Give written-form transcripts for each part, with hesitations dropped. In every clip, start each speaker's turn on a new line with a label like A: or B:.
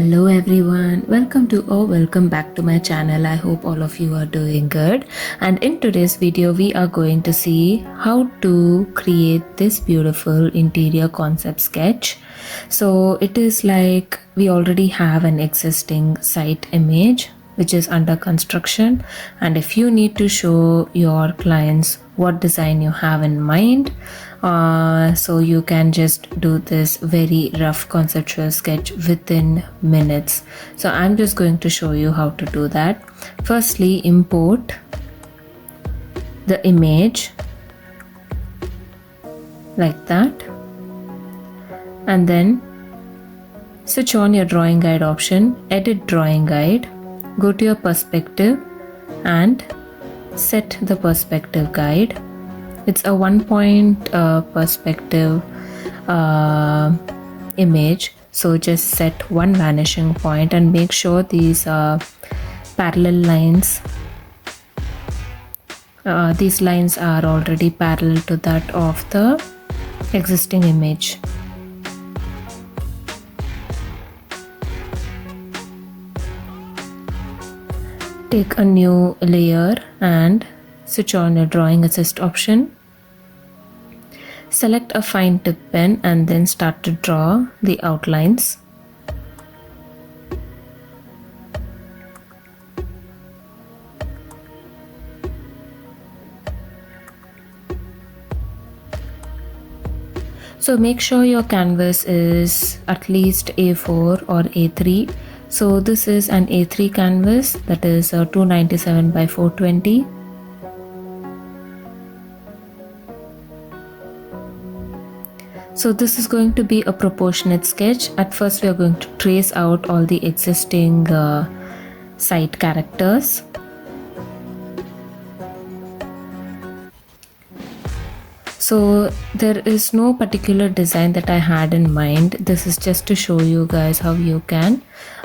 A: Hello everyone, welcome back to my channel. I hope all of you are doing good, and in today's video we are going to see how to create this beautiful interior concept sketch. So it is like we already have an existing site image which is under construction, and if you need to show your clients what design you have in mind, so you can just do this very rough conceptual sketch within minutes. So I'm just going to show you how to do that. Firstly, import the image like that, and then switch on your drawing guide option, edit drawing guide, go to your perspective and set the perspective guide. It's a 1 point perspective image, so just set one vanishing point and make sure these parallel lines, these lines are already parallel to that of the existing image. Take a new layer and switch on your drawing assist option. Select a fine tip pen and then start to draw the outlines. So make sure your canvas is at least A4 or A3. So this is an A3 canvas, that is 297 by 420. So this is going to be a proportionate sketch. At first we are going to trace out all the existing site characters. So there is no particular design that I had in mind. This is just to show you guys how you can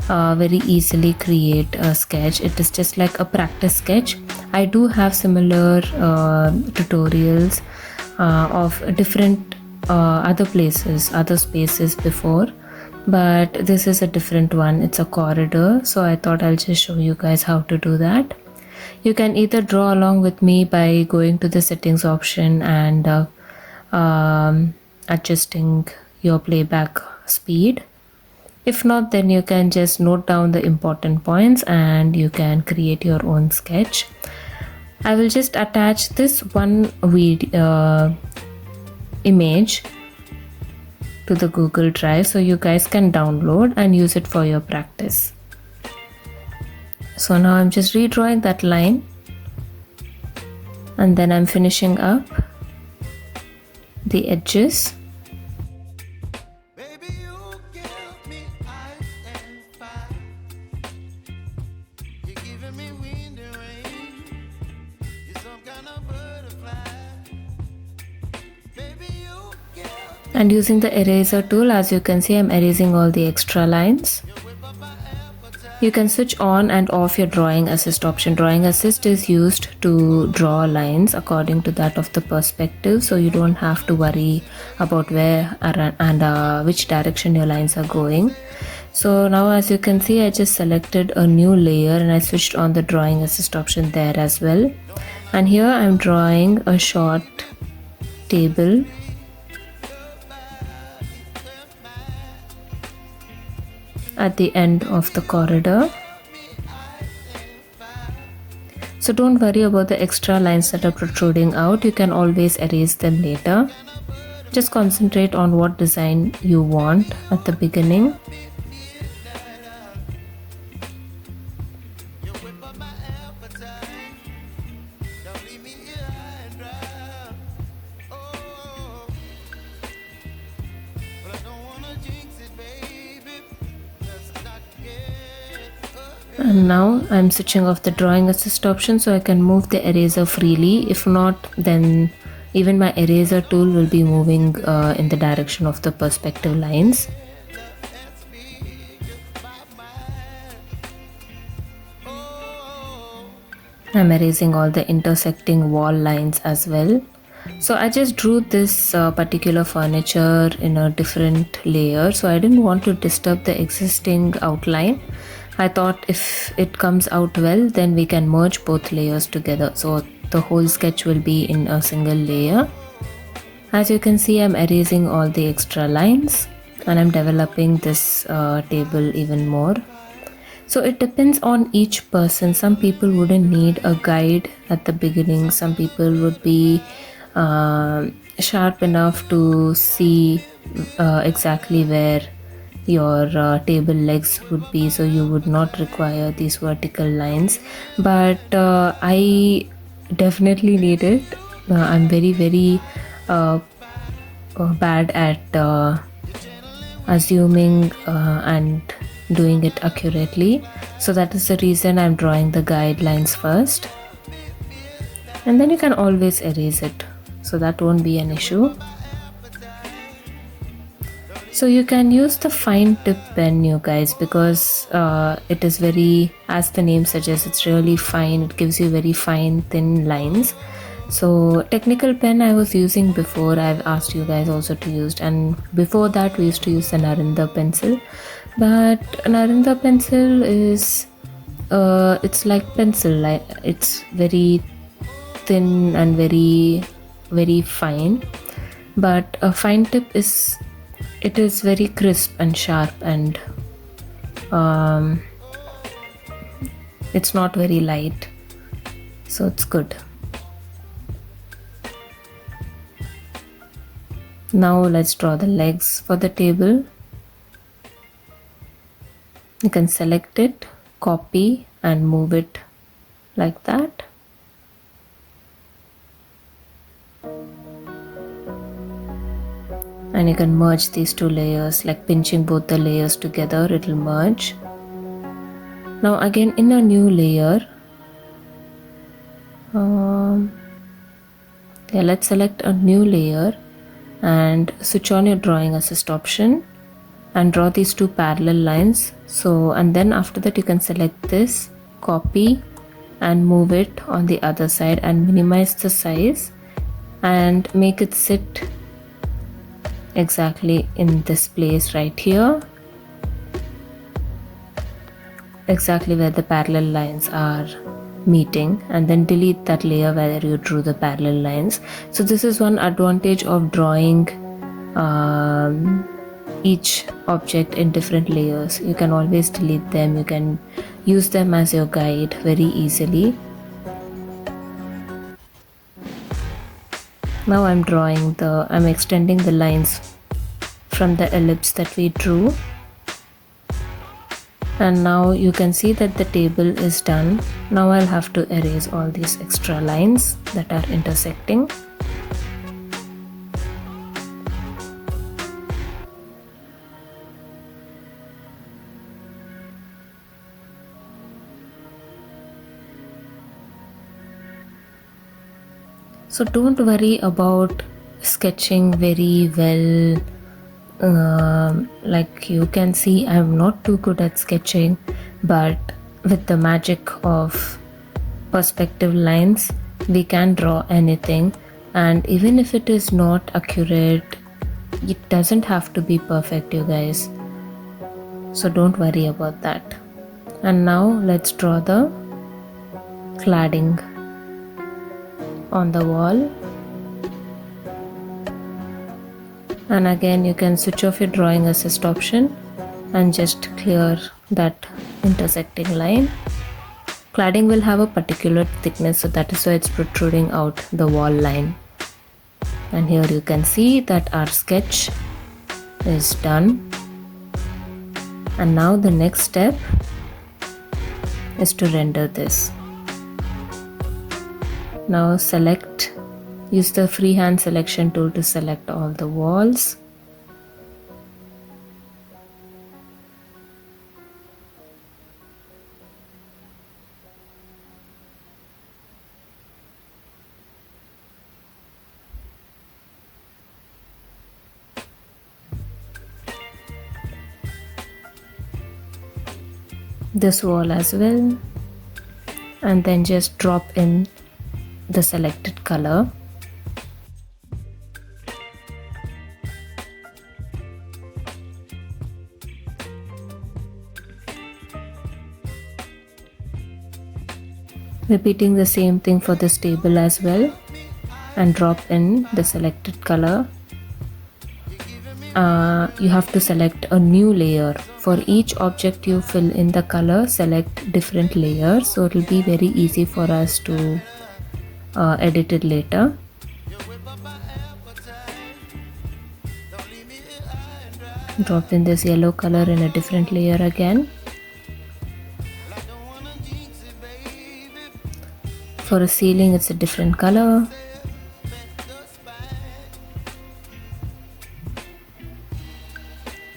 A: very easily create a sketch. It is just like a practice sketch. I do have similar tutorials of different other places, other spaces before, but this is a different one. It's a corridor, so I thought I'll just show you guys how to do that. You can either draw along with me by going to the settings option and adjusting your playback speed. If not, then you can just note down the important points and you can create your own sketch. I will just attach this one image to the Google Drive so you guys can download and use it for your practice. So now I'm just redrawing that line and then I'm finishing up the edges. And using the eraser tool, as you can see, I'm erasing all the extra lines. You can switch on and off your drawing assist option. Drawing assist is used to draw lines according to that of the perspective, so you don't have to worry about where and which direction your lines are going. So now, as you can see, I just selected a new layer and I switched on the drawing assist option there as well. And here I'm drawing a short table. At the end of the corridor. So don't worry about the extra lines that are protruding out. You can always erase them later. Just concentrate on what design you want at the beginning. And now I'm switching off the drawing assist option so I can move the eraser freely. If not, then even my eraser tool will be moving in the direction of the perspective lines. I'm erasing all the intersecting wall lines as well. So I just drew this particular furniture in a different layer, so I didn't want to disturb the existing outline. I thought if it comes out well, then we can merge both layers together, so the whole sketch will be in a single layer. As you can see, I'm erasing all the extra lines and I'm developing this table even more. So it depends on each person. Some people wouldn't need a guide at the beginning. Some people would be sharp enough to see exactly where your table legs would be, so you would not require these vertical lines. But I definitely need it. I'm very uh, bad at assuming and doing it accurately, so that is the reason I'm drawing the guidelines first, and then you can always erase it, so that won't be an issue. So you can use the fine tip pen, you guys, because it is very, as the name suggests, it's really fine. It gives you very fine thin lines. So technical pen I was using before, I've asked you guys also to use, and before that we used to use the Narinda pencil. But Narinda pencil is it's like pencil, like it's very thin and very fine. But a fine tip is, it is very crisp and sharp, and it's not very light, so it's good. Now let's draw the legs for the table. You can select it, copy and move it like that. And you can merge these two layers, like pinching both the layers together, it will merge. Now again in a new layer, let's select a new layer and switch on your drawing assist option and draw these two parallel lines. So, and then after that you can select this, copy and move it on the other side and minimize the size and make it sit exactly in this place right here, exactly where the parallel lines are meeting, and then delete that layer where you drew the parallel lines. So this is one advantage of drawing each object in different layers. You can always delete them, you can use them as your guide very easily. Now I'm extending the lines from the ellipse that we drew, and now you can see that the table is done. Now I'll have to erase all these extra lines that are intersecting. So don't worry about sketching very well. Like you can see, I'm not too good at sketching, but with the magic of perspective lines, we can draw anything. And even if it is not accurate, it doesn't have to be perfect, you guys. So don't worry about that. And now let's draw the cladding on the wall. And again you can switch off your drawing assist option and just clear that intersecting line. Cladding will have a particular thickness, so that is why it's protruding out the wall line. And here you can see that our sketch is done. And now the next step is to render this. Now use the freehand selection tool to select all the walls. This wall as well, and then just drop in the selected color. Repeating the same thing for this table as well, and drop in the selected color. You have to select a new layer. For each object you fill in the color, select different layers, so it will be very easy for us to edit it later. Drop in this yellow color in a different layer again. For a ceiling, it's a different color.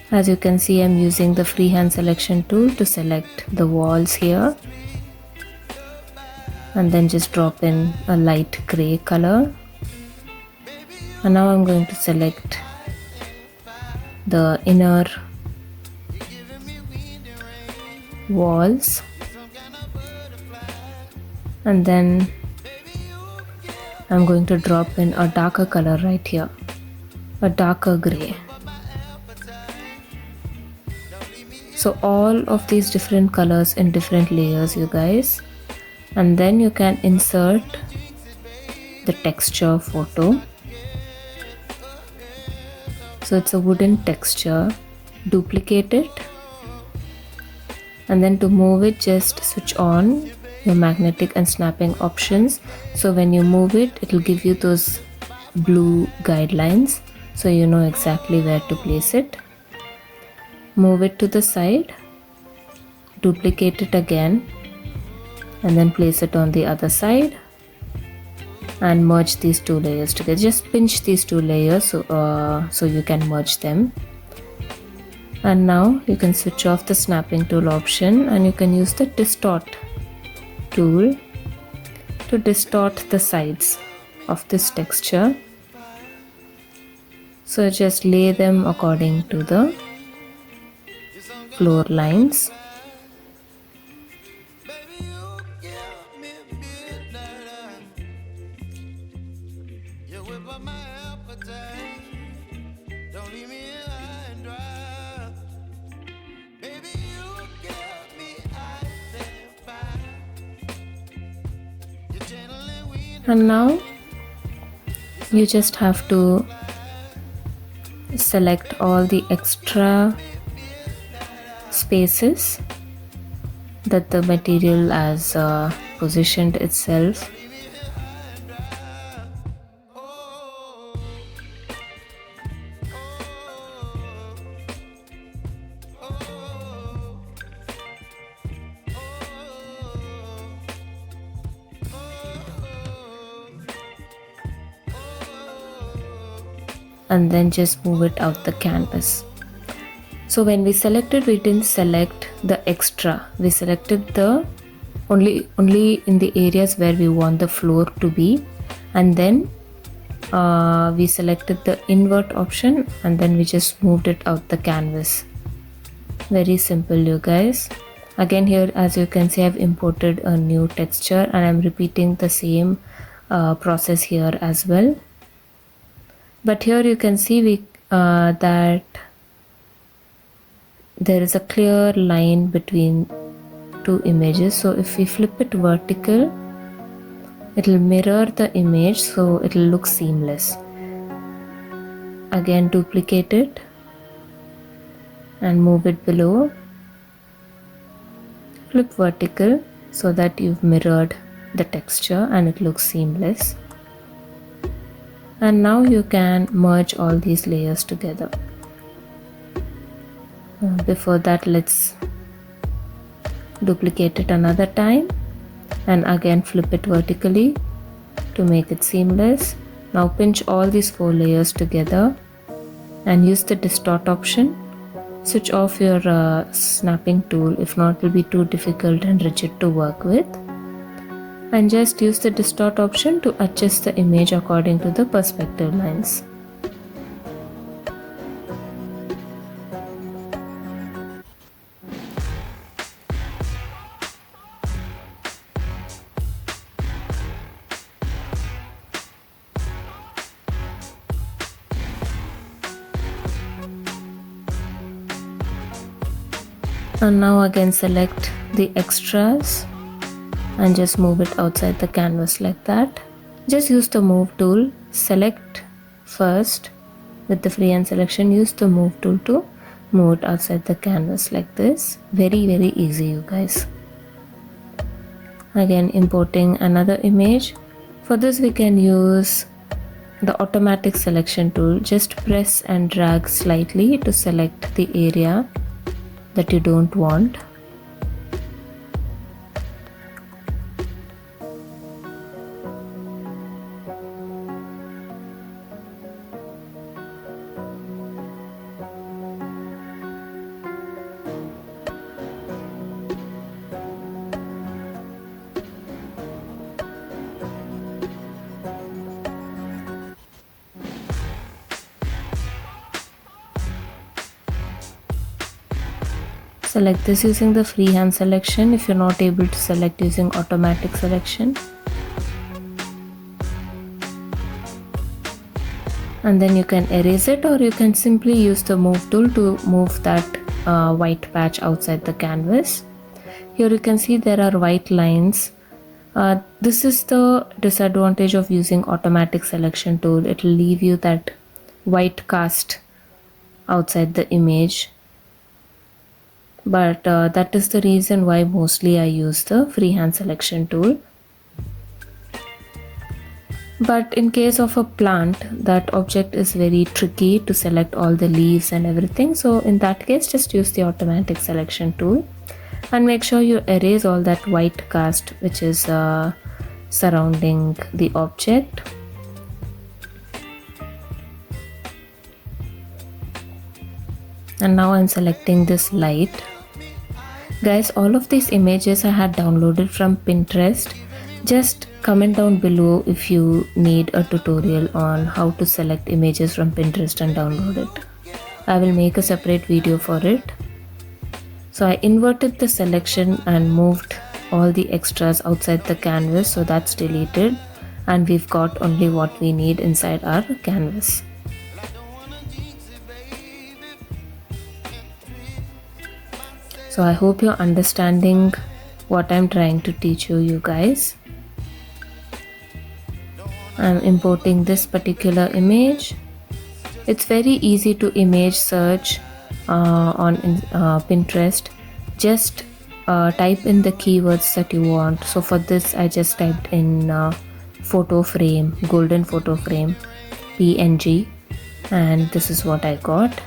A: As you can see, I'm using the freehand selection tool to select the walls here, and then just drop in a light gray color. And now I'm going to select the inner walls, and then I'm going to drop in a darker color right here, a darker gray. So all of these different colors in different layers, you guys, and then you can insert the texture photo. So it's a wooden texture. Duplicate it, and then to move it, just switch on your magnetic and snapping options. So when you move it, it will give you those blue guidelines, so you know exactly where to place it. Move it to the side, duplicate it again, and then place it on the other side and merge these two layers together. Just pinch these two layers so you can merge them. And now you can switch off the snapping tool option, and you can use the distort tool to distort the sides of this texture. So just lay them according to the floor lines. And now you just have to select all the extra spaces that the material has positioned itself. And then just move it out the canvas. So when we selected, we didn't select the extra. We selected the only in the areas where we want the floor to be, and then we selected the invert option, and then we just moved it out the canvas. Very simple, you guys. Again, here as you can see, I've imported a new texture, and I'm repeating the same process here as well. But here you can see that there is a clear line between two images. So if we flip it vertical, it will mirror the image, so it will look seamless. Again, duplicate it and move it below. Flip vertical so that you've mirrored the texture and it looks seamless. And now you can merge all these layers together. Before that, let's duplicate it another time and again flip it vertically to make it seamless. Now pinch all these 4 layers together and use the distort option. Switch off your snapping tool, if not it will be too difficult and rigid to work with. And just use the distort option to adjust the image according to the perspective lines. And now again select the extras and just move it outside the canvas like that. Just use the move tool, select first with the freehand selection, use the move tool to move it outside the canvas like this. Very easy, you guys. Again, importing another image. For this we can use the automatic selection tool. Just press and drag slightly to select the area that you don't want. Select this using the freehand selection if you're not able to select using automatic selection. And then you can erase it, or you can simply use the move tool to move that white patch outside the canvas. Here you can see there are white lines. This is the disadvantage of using automatic selection tool. It will leave you that white cast outside the image. But that is the reason why mostly I use the freehand selection tool. But in case of a plant, that object is very tricky to select all the leaves and everything. So in that case, just use the automatic selection tool and make sure you erase all that white cast which is surrounding the object. And now I'm selecting this light. Guys, all of these images I had downloaded from Pinterest. Just comment down below if you need a tutorial on how to select images from Pinterest and download it. I will make a separate video for it. So I inverted the selection and moved all the extras outside the canvas, so that's deleted, and we've got only what we need inside our canvas. So I hope you're understanding what I'm trying to teach you guys. I'm importing this particular image. It's very easy to image search on Pinterest. Just type in the keywords that you want. So for this I just typed in photo frame, golden photo frame, PNG, and this is what I got.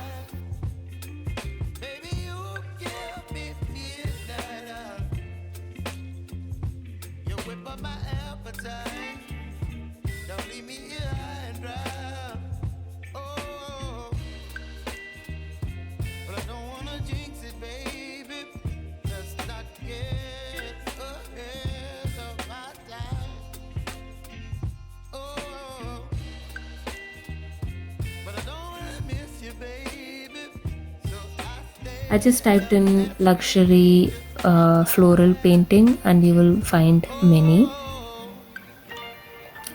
A: I just typed in luxury floral painting and you will find many.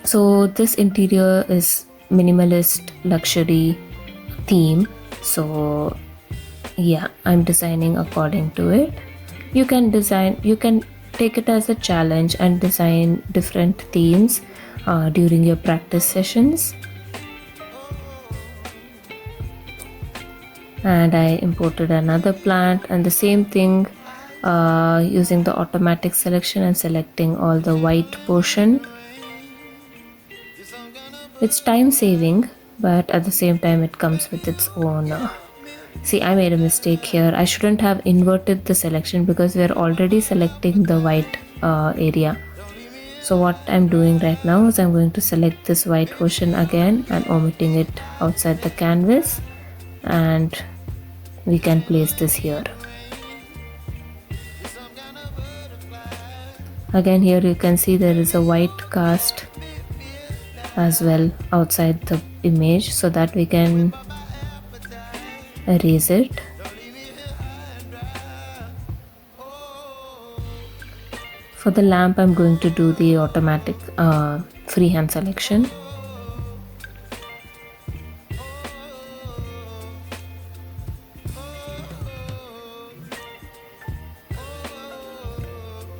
A: So this interior is minimalist luxury theme. So yeah, I'm designing according to it. You can take it as a challenge and design different themes during your practice sessions. And I imported another plant, and the same thing using the automatic selection and selecting all the white portion. It's time saving, but at the same time it comes with its own see, I made a mistake here. I shouldn't have inverted the selection because we're already selecting the white area. So what I'm doing right now is I'm going to select this white portion again and omitting it outside the canvas, and we can place this here. Again, here you can see there is a white cast as well outside the image, so that we can erase it. For the lamp, I'm going to do the automatic freehand selection.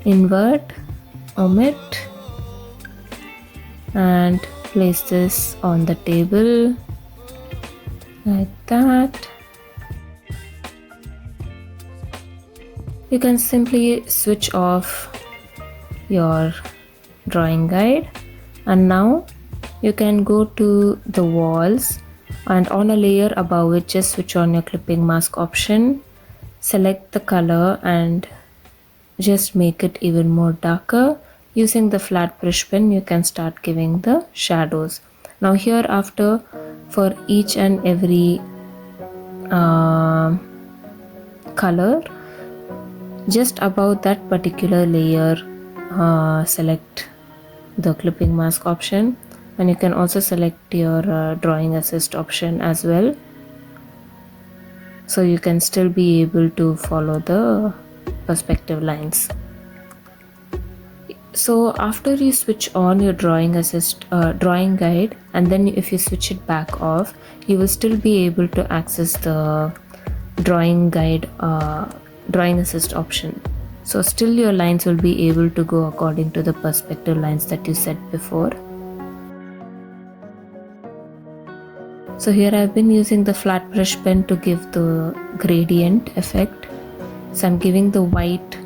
A: Invert omit and place this on the table like that. You can simply switch off your drawing guide, and now you can go to the walls, and on a layer above it just switch on your clipping mask option, select the color and just make it even more darker. Using the flat brush pen you can start giving the shadows. Now hereafter, for each and every color, just above that particular layer, select the clipping mask option, and you can also select your drawing assist option as well, so you can still be able to follow the perspective lines. So after you switch on your drawing assist drawing guide, and then if you switch it back off, you will still be able to access the drawing guide drawing assist option. So still your lines will be able to go according to the perspective lines that you set before. So here I've been using the flat brush pen to give the gradient effect. So I'm giving the white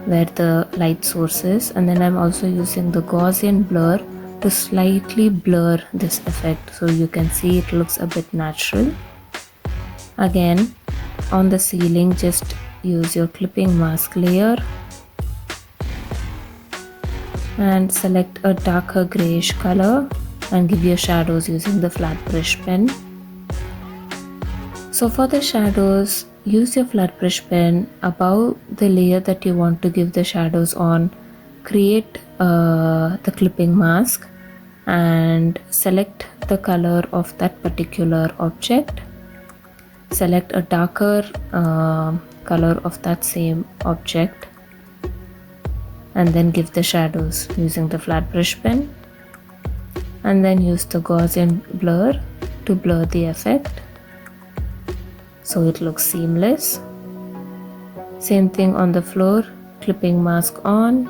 A: where the light source is, and then I'm also using the Gaussian blur to slightly blur this effect so you can see it looks a bit natural. Again, on the ceiling just use your clipping mask layer and select a darker grayish color and give your shadows using the flat brush pen. So for the shadows, use your flat brush pen above the layer that you want to give the shadows on. Create the clipping mask and select the color of that particular object. Select a darker color of that same object and then give the shadows using the flat brush pen, and then use the Gaussian blur to blur the effect so it looks seamless. Same thing on the floor, clipping mask on,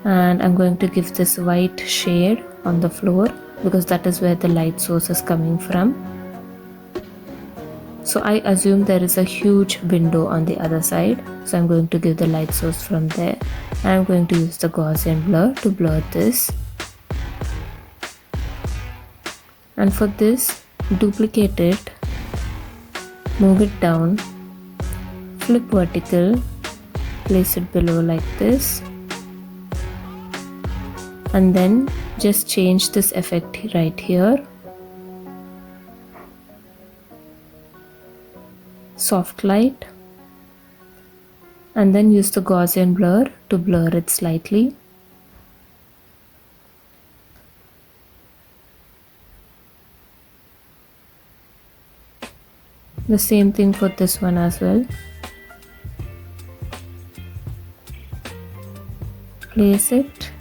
A: and I'm going to give this white shade on the floor because that is where the light source is coming from. So I assume there is a huge window on the other side, so I'm going to give the light source from there. I'm going to use the Gaussian blur to blur this. And for this, duplicate it, move it down, flip vertical, place it below like this, and then just change this effect right here. Soft light, and then use the Gaussian blur to blur it slightly. The same thing for this one as well. Place it.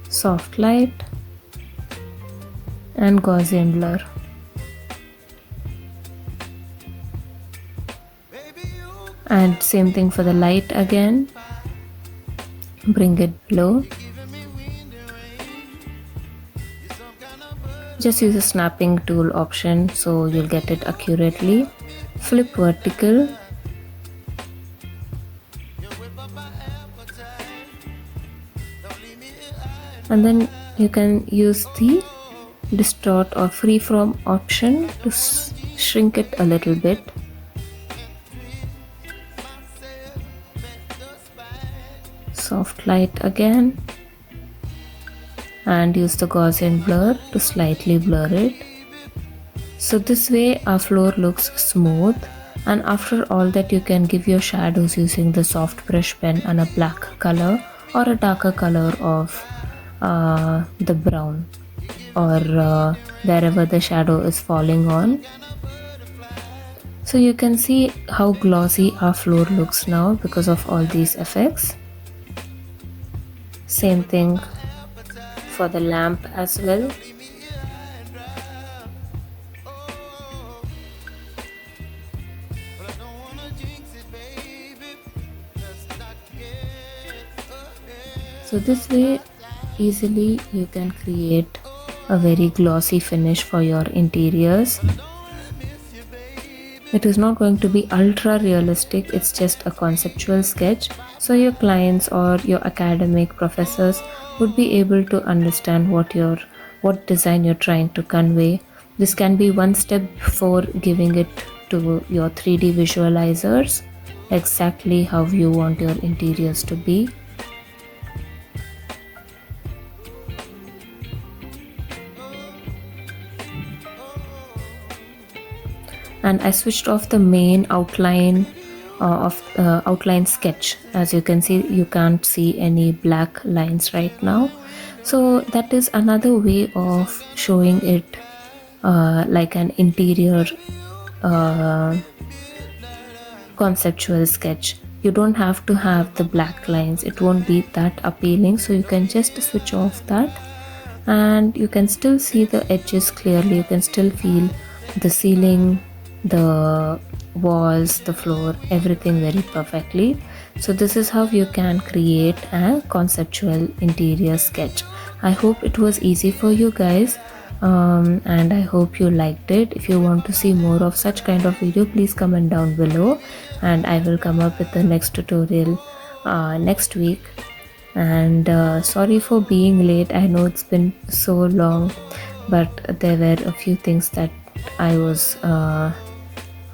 A: Soft light and Gaussian blur. And same thing for the light again. Bring it below. Just use a snapping tool option so you'll get it accurately. Flip vertical. And then you can use the distort or freeform option to shrink it a little bit. Soft light again, and use the Gaussian blur to slightly blur it. So this way our floor looks smooth, and after all that you can give your shadows using the soft brush pen and a black color or a darker color of the brown or wherever the shadow is falling on. So you can see how glossy our floor looks now because of all these effects. Same thing for the lamp as well. So this way easily you can create a very glossy finish for your interiors. It is not going to be ultra realistic, it's just a conceptual sketch, so your clients or your academic professors would be able to understand what design you're trying to convey. This can be one step before giving it to your 3D visualizers exactly how you want your interiors to be. And I switched off the main outline of outline sketch. As you can see, you can't see any black lines right now, so that is another way of showing it like an interior uh, conceptual sketch. You don't have to have the black lines, it won't be that appealing, so you can just switch off that and you can still see the edges clearly. You can still feel the ceiling, the walls, the floor, everything very perfectly. So this is how you can create a conceptual interior sketch. I hope it was easy for you guys, and I hope you liked it. If you want to see more of such kind of video, please comment down below and I will come up with the next tutorial next week. And sorry for being late, I know it's been so long, but there were a few things that I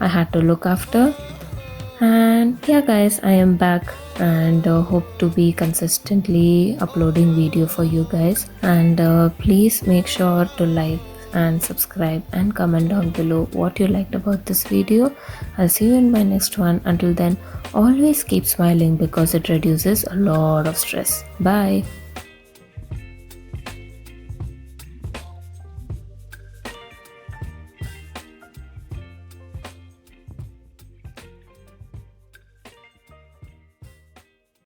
A: had to look after. And yeah guys, I am back and hope to be consistently uploading video for you guys. And please make sure to like and subscribe and comment down below what you liked about this video. I'll see you in my next one. Until then, always keep smiling because it reduces a lot of stress. Bye.